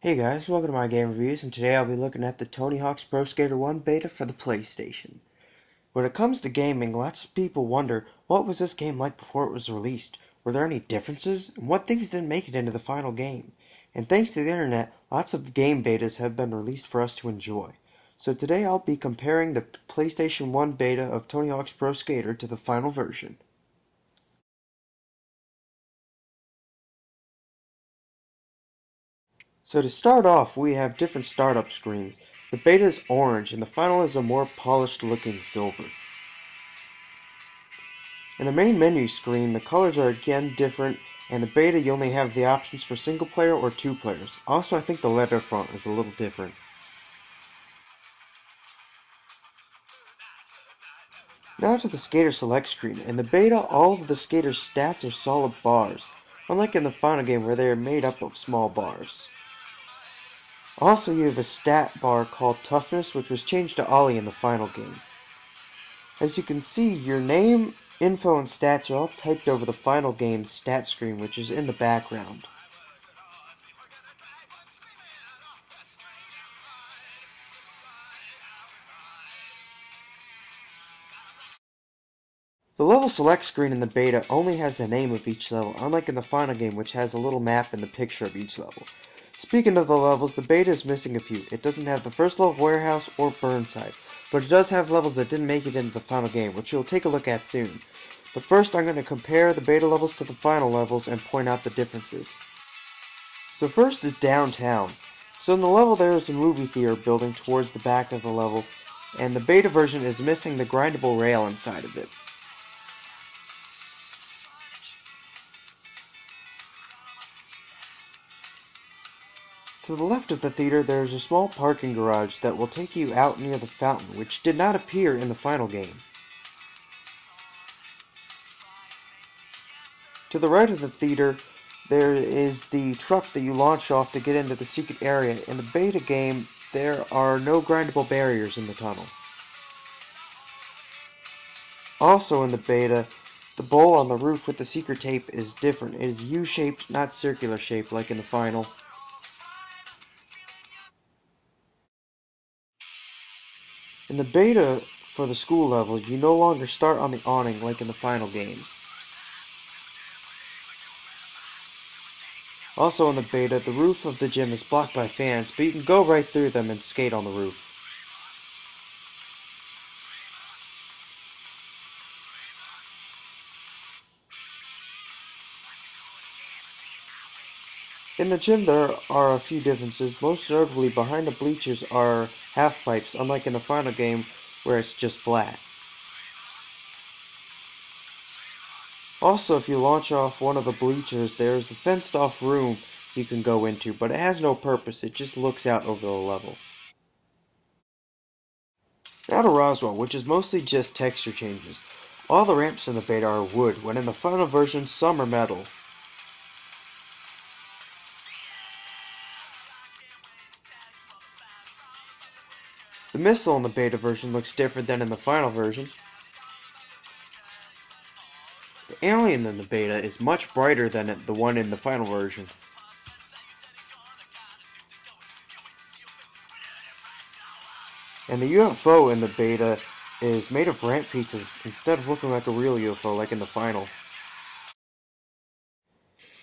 Hey guys, welcome to my game reviews, and today I'll be looking at the Tony Hawk's Pro Skater 1 beta for the PlayStation. When it comes to gaming, lots of people wonder, what was this game like before it was released? Were there any differences? And what things didn't make it into the final game? And thanks to the internet, lots of game betas have been released for us to enjoy. So today I'll be comparing the PlayStation 1 beta of Tony Hawk's Pro Skater to the final version. So to start off, we have different startup screens. The beta is orange, and the final is a more polished looking silver. In the main menu screen, the colors are again different, and the beta you only have the options for single player or two players. Also, I think the letter font is a little different. Now to the skater select screen. In the beta, all of the skater's stats are solid bars, unlike in the final game where they are made up of small bars. Also, you have a stat bar called Toughness, which was changed to Ollie in the final game. As you can see, your name, info, and stats are all typed over the final game's stat screen, which is in the background. The level select screen in the beta only has the name of each level, unlike in the final game, which has a little map and the picture of each level. Speaking of the levels, the beta is missing a few. It doesn't have the first level Warehouse or Burnside, but it does have levels that didn't make it into the final game, which we'll take a look at soon. But first, I'm going to compare the beta levels to the final levels and point out the differences. So first is Downtown. So in the level there is a movie theater building towards the back of the level, and the beta version is missing the grindable rail inside of it. To the left of the theater there is a small parking garage that will take you out near the fountain, which did not appear in the final game. To the right of the theater there is the truck that you launch off to get into the secret area. In the beta game, there are no grindable barriers in the tunnel. Also in the beta, the bowl on the roof with the secret tape is different. It is U-shaped, not circular shaped like in the final. In the beta for the school level, you no longer start on the awning like in the final game. Also in the beta, the roof of the gym is blocked by fans, but you can go right through them and skate on the roof. In the gym there are a few differences. Most notably, behind the bleachers are half pipes, unlike in the final game where it's just flat. Also, if you launch off one of the bleachers, there is a fenced off room you can go into, but it has no purpose, it just looks out over the level. Now to Roswell, which is mostly just texture changes. All the ramps in the beta are wood, when in the final version some are metal. The missile in the beta version looks different than in the final version. The alien in the beta is much brighter than the one in the final version. And the UFO in the beta is made of ramp pieces instead of looking like a real UFO like in the final.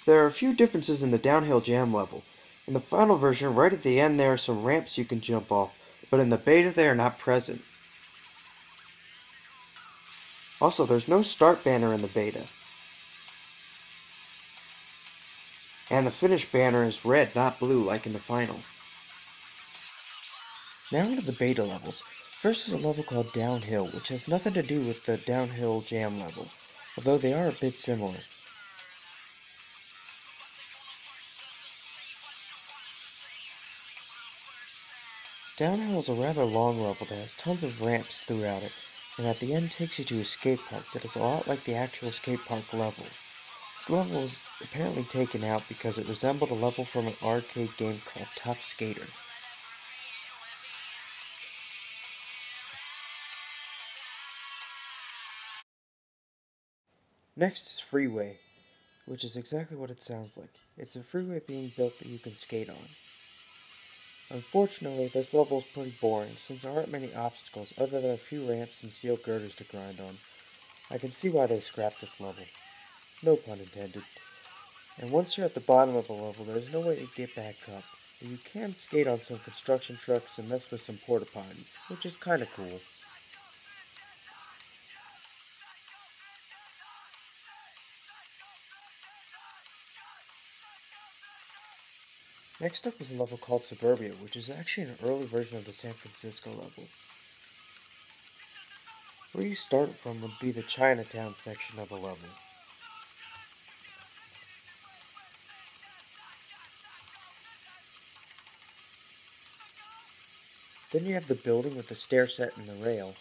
There are a few differences in the downhill jam level. In the final version, right at the end there are some ramps you can jump off, but in the beta they are not present. Also, there's no start banner in the beta. And the finish banner is red, not blue, like in the final. Now into the beta levels. First is a level called Downhill, which has nothing to do with the downhill jam level, although they are a bit similar. Downhill is a rather long level that has tons of ramps throughout it, and at the end takes you to a skate park that is a lot like the actual skate park level. This level was apparently taken out because it resembled a level from an arcade game called Top Skater. Next is Freeway, which is exactly what it sounds like. It's a freeway being built that you can skate on. Unfortunately, this level is pretty boring, since there aren't many obstacles other than a few ramps and steel girders to grind on. I can see why they scrapped this level. No pun intended. And once you're at the bottom of the level, there's no way to get back up. But you can skate on some construction trucks and mess with some porta potties, which is kinda cool. Next up is a level called Suburbia, which is actually an early version of the San Francisco level. Where you start from would be the Chinatown section of the level. Then you have the building with the stair set and the rail.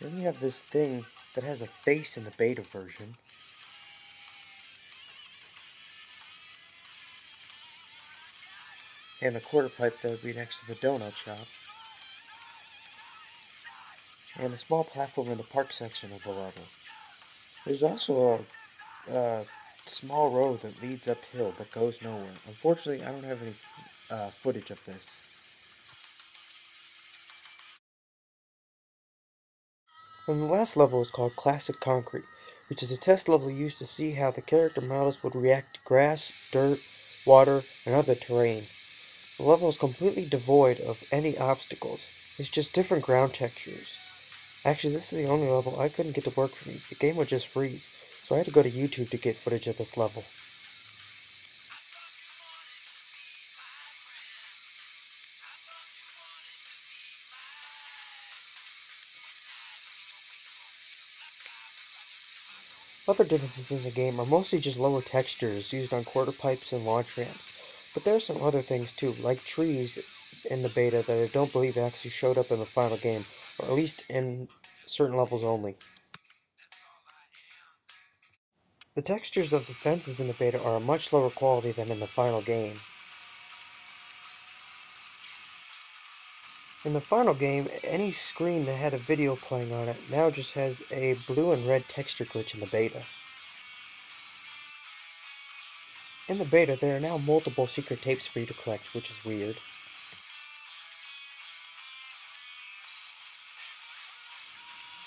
Then you have this thing that has a face in the beta version. And the quarter pipe that would be next to the donut shop. And a small platform in the park section of the level. There's also a small road that leads uphill but goes nowhere. Unfortunately, I don't have any footage of this. And the last level is called Classic Concrete, which is a test level used to see how the character models would react to grass, dirt, water, and other terrain. The level is completely devoid of any obstacles. It's just different ground textures. Actually, this is the only level I couldn't get to work for me. The game would just freeze, so I had to go to YouTube to get footage of this level. Other differences in the game are mostly just lower textures used on quarter pipes and launch ramps, but there are some other things too, like trees in the beta that I don't believe actually showed up in the final game, or at least in certain levels only. The textures of the fences in the beta are a much lower quality than in the final game. In the final game, any screen that had a video playing on it now just has a blue and red texture glitch in the beta. In the beta, there are now multiple secret tapes for you to collect, which is weird.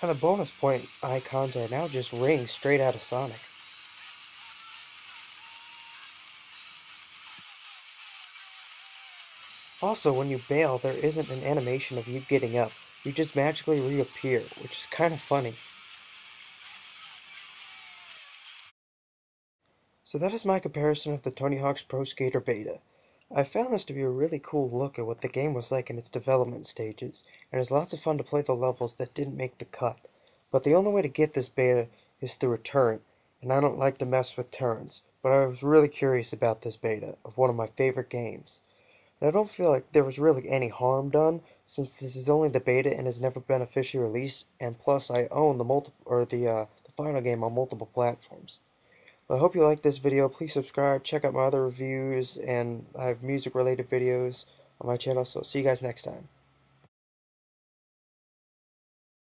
And the bonus point icons are now just rings straight out of Sonic. Also, when you bail, there isn't an animation of you getting up. You just magically reappear, which is kind of funny. So that is my comparison of the Tony Hawk's Pro Skater beta. I found this to be a really cool look at what the game was like in its development stages, and it's lots of fun to play the levels that didn't make the cut. But the only way to get this beta is through a torrent, and I don't like to mess with torrents, but I was really curious about this beta of one of my favorite games. And I don't feel like there was really any harm done, since this is only the beta and has never been officially released, and plus I own the final game on multiple platforms. Well, I hope you liked this video. Please subscribe, check out my other reviews, and I have music related videos on my channel, so see you guys next time.